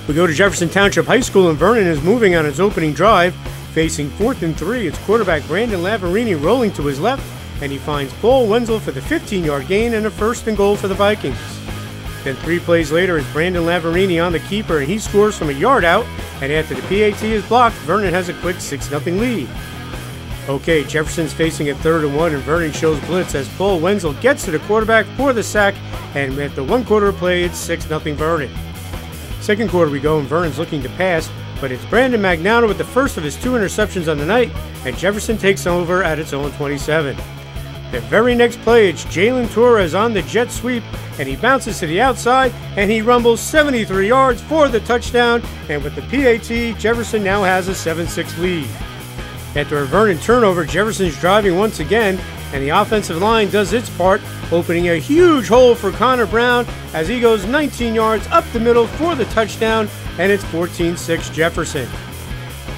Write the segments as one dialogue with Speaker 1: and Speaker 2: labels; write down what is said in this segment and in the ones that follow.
Speaker 1: We go to Jefferson Township High School, and Vernon is moving on its opening drive. Facing 4th and 3, it's quarterback Brandon Lavarini rolling to his left, and he finds Paul Wenzel for the 15-yard gain and a 1st and goal for the Vikings. Then 3 plays later, it's Brandon Lavarini on the keeper, and he scores from a yard out, and after the PAT is blocked, Vernon has a quick 6-0 lead. Okay, Jefferson's facing a 3rd and 1, and Vernon shows blitz as Paul Wenzel gets to the quarterback for the sack, and after 1 quarter of play, it's 6-0 Vernon. Second quarter we go, and Vernon's looking to pass, but it's Brandon Magnotta with the first of his 2 interceptions on the night, and Jefferson takes over at its own 27. The very next play, it's Jalen Torres on the jet sweep, and he bounces to the outside, and he rumbles 73 yards for the touchdown, and with the PAT, Jefferson now has a 7-6 lead. After a Vernon turnover, Jefferson's driving once again, and the offensive line does its part, opening a huge hole for Connor Brown as he goes 19 yards up the middle for the touchdown, and it's 14-6 Jefferson.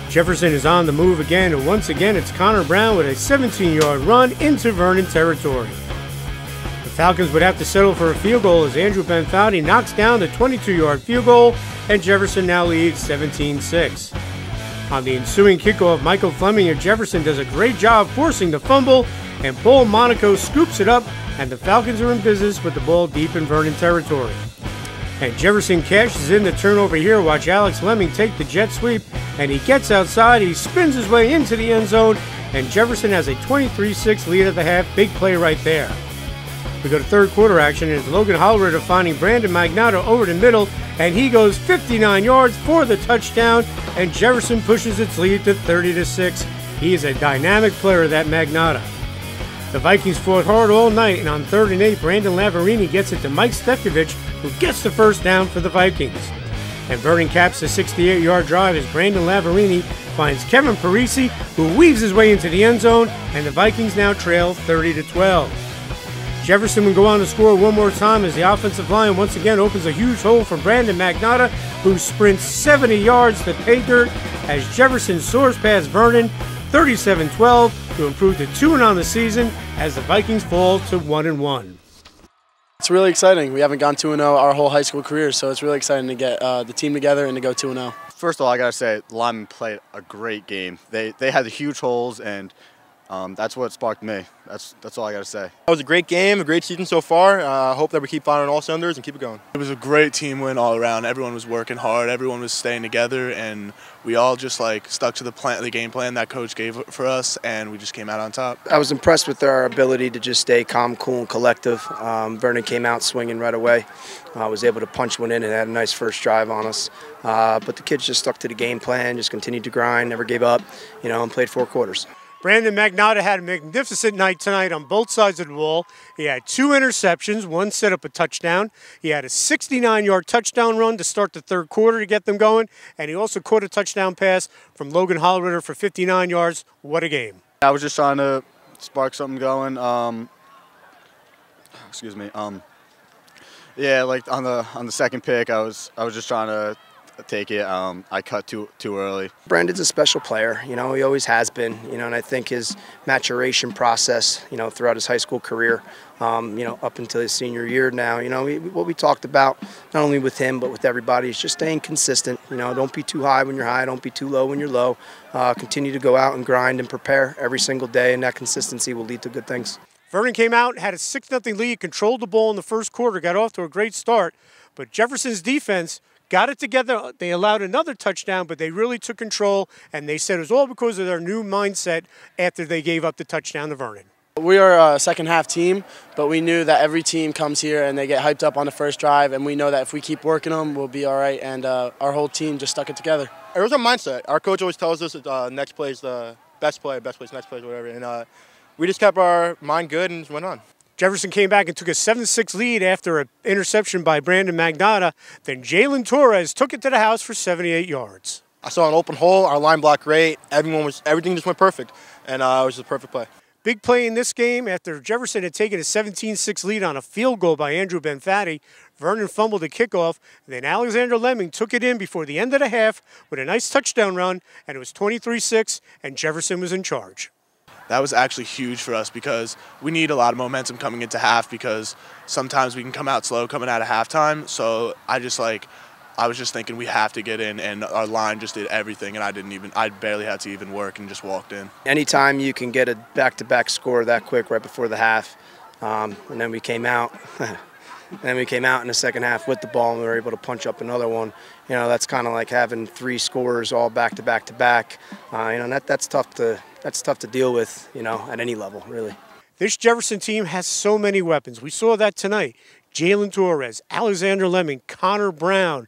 Speaker 1: Jefferson is on the move again, and once again it's Connor Brown with a 17-yard run into Vernon territory. The Falcons would have to settle for a field goal as Andrew Benfoudy knocks down the 22-yard field goal, and Jefferson now leads 17-6. On the ensuing kickoff, Michael Fleming of Jefferson does a great job forcing the fumble, and Paul Monaco scoops it up, and the Falcons are in business with the ball deep in Vernon territory. And Jefferson cashes in the turnover here. Watch Alex Leming take the jet sweep, and he gets outside, he spins his way into the end zone, and Jefferson has a 23-6 lead at the half. Big play right there. We go to third quarter action, and it's Logan Holrider finding Brandon Magnotta over the middle, and he goes 59 yards for the touchdown, and Jefferson pushes its lead to 30-6. He is a dynamic player, that Magnotta. The Vikings fought hard all night, and on 3rd and 8, Brandon Lavarini gets it to Mike Stefkovich, who gets the first down for the Vikings. And Vernon caps the 68-yard drive as Brandon Lavarini finds Kevin Parisi, who weaves his way into the end zone, and the Vikings now trail 30-12. Jefferson will go on to score one more time as the offensive line once again opens a huge hole for Brandon Magnotta, who sprints 70 yards to pay dirt as Jefferson soars past Vernon 37-12 to improve to 2-0 on the season as the Vikings fall to 1-1.
Speaker 2: It's really exciting. We haven't gone 2-0 our whole high school career, so it's really exciting to get the team together and to go 2-0.
Speaker 3: First of all, I gotta say, Leming played a great game. They had the huge holes, and that's what sparked me. That's all I gotta say.
Speaker 4: It was a great game, a great season so far. I hope that we keep firing on all cylinders and keep it going.
Speaker 5: It was a great team win all around. Everyone was working hard. Everyone was staying together, and we all just stuck to the game plan that coach gave for us, and we just came out on top.
Speaker 6: I was impressed with our ability to just stay calm, cool, and collective. Vernon came out swinging right away. Was able to punch one in and had a nice first drive on us. But the kids just stuck to the game plan, just continued to grind, never gave up, and played 4 quarters.
Speaker 1: Brandon Magnotta had a magnificent night tonight on both sides of the ball. He had 2 interceptions, 1 set up a touchdown. He had a 69-yard touchdown run to start the third quarter to get them going, and he also caught a touchdown pass from Logan Holrider for 59 yards. What a game.
Speaker 3: I was just trying to spark something going. Excuse me. Yeah, on the second pick, I was just trying to take it. I cut too early.
Speaker 6: Brandon's a special player, he always has been, and I think his maturation process, throughout his high school career, up until his senior year now, what we talked about, not only with him but with everybody, is just staying consistent. Don't be too high when you're high, don't be too low when you're low. Continue to go out and grind and prepare every single day, and that consistency will lead to good things.
Speaker 1: Vernon came out, had a 6-0 lead, controlled the ball in the first quarter, got off to a great start, but Jefferson's defense got it together. They allowed another touchdown, but they really took control, and they said it was all because of their new mindset after they gave up the touchdown to Vernon.
Speaker 2: We are a second-half team, but we knew that every team comes here and they get hyped up on the first drive, and we know that if we keep working them, we'll be all right, and our whole team just stuck it together.
Speaker 4: It was a mindset. Our coach always tells us that next play is the best play, next play, whatever, and we just kept our mind good and just went on.
Speaker 1: Jefferson came back and took a 7-6 lead after an interception by Brandon Magnotta. Then Jalen Torres took it to the house for 78 yards.
Speaker 4: I saw an open hole. Our line blocked great. Everything just went perfect, and it was just a perfect play.
Speaker 1: Big play in this game after Jefferson had taken a 17-6 lead on a field goal by Andrew Benfoudy. Vernon fumbled the kickoff, and then Alexander Leming took it in before the end of the half with a nice touchdown run, and it was 23-6, and Jefferson was in charge.
Speaker 5: That was actually huge for us because we need a lot of momentum coming into half because sometimes we can come out slow coming out of halftime. So I I was just thinking we have to get in, and our line just did everything, and I barely had to even work and just walked in.
Speaker 6: Anytime you can get a back-to-back score that quick right before the half, and then we came out. And then we came out in the second half with the ball, and we were able to punch up another one. You know, that's kind of like having 3 scores all back to back to back. You know, and that's tough to deal with. You know, at any level, really.
Speaker 1: This Jefferson team has so many weapons. We saw that tonight. Jalen Torres, Alexander Leming, Connor Brown,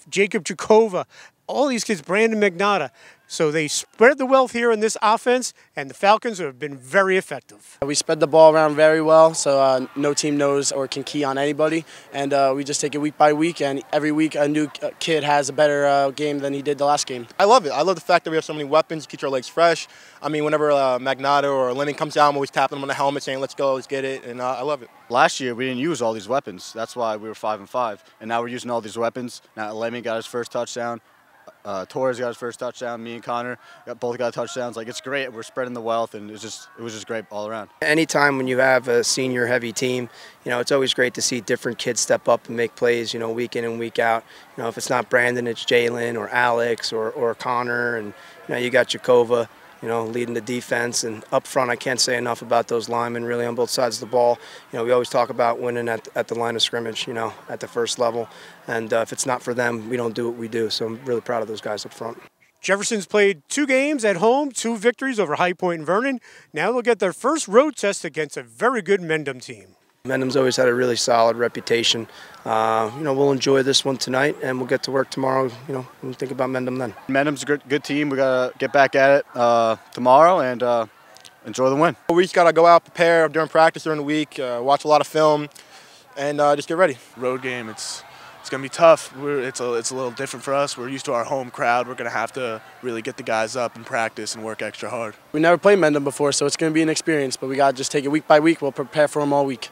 Speaker 1: Jacob Jakova, all these kids, Brandon Magnotta. So they spread the wealth here in this offense, and the Falcons have been very effective.
Speaker 2: We spread the ball around very well, so no team knows or can key on anybody. And we just take it week by week, and every week a new kid has a better game than he did the last game.
Speaker 4: I love it. I love the fact that we have so many weapons, keeps our legs fresh. I mean, whenever Magnotta or Leming comes out, I'm always tapping them on the helmet saying, let's go, let's get it, and I love it.
Speaker 3: Last year, we didn't use all these weapons. That's why we were 5-5. And now we're using all these weapons. Now Leming got his first touchdown. Torres got his first touchdown. Me and Connor both got touchdowns. Like, it's great. We're spreading the wealth, and it was just great all around.
Speaker 6: Anytime when you have a senior-heavy team, you know, it's always great to see different kids step up and make plays, you know, week in and week out. You know, if it's not Brandon, it's Jalen or Alex or Connor, and, you know, you got Jakova, you know, leading the defense. And up front, I can't say enough about those linemen really on both sides of the ball. You know, we always talk about winning at the line of scrimmage, you know, at the first level. And if it's not for them, we don't do what we do. So I'm really proud of those guys up front.
Speaker 1: Jefferson's played 2 games at home, 2 victories over High Point and Vernon. Now they'll get their first road test against a very good Mendham team.
Speaker 6: Mendham's always had a really solid reputation. You know, we'll enjoy this one tonight, and we'll get to work tomorrow, you know, and think about Mendham then.
Speaker 3: Mendham's a good team. We got to get back at it tomorrow and enjoy the win.
Speaker 4: We just got to go out, prepare during practice during the week, watch a lot of film, and just get ready.
Speaker 5: Road game, it's going to be tough. It's a little different for us. We're used to our home crowd. We're going to have to really get the guys up and practice and work extra hard.
Speaker 2: We never played Mendham before, so it's going to be an experience, but we got to just take it week by week. We'll prepare for them all week.